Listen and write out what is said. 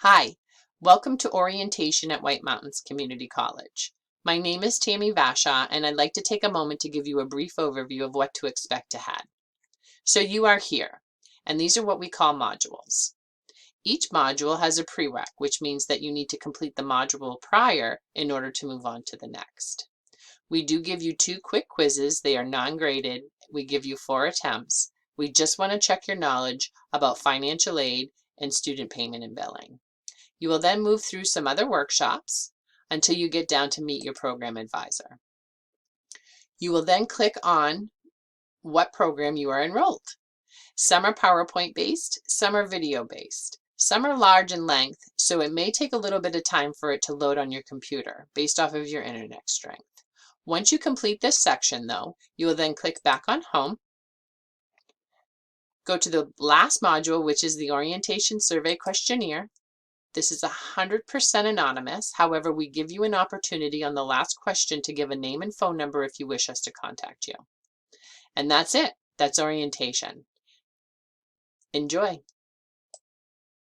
Hi, welcome to orientation at White Mountains Community College. My name is Tammy Vashaw, and I'd like to take a moment to give you a brief overview of what to expect ahead. So you are here, and these are what we call modules. Each module has a prereq, which means that you need to complete the module prior in order to move on to the next. We do give you 2 quick quizzes. They are non-graded. We give you 4 attempts. We just want to check your knowledge about financial aid and student payment and billing. You will then move through some other workshops until you get down to meet your program advisor. You will then click on what program you are enrolled. Some are PowerPoint based, some are video based. Some are large in length, so it may take a little bit of time for it to load on your computer based off of your internet strength. Once you complete this section though, you will then click back on home, go to the last module, which is the orientation survey questionnaire. This is 100% anonymous. However, we give you an opportunity on the last question to give a name and phone number if you wish us to contact you. And that's it. That's orientation. Enjoy.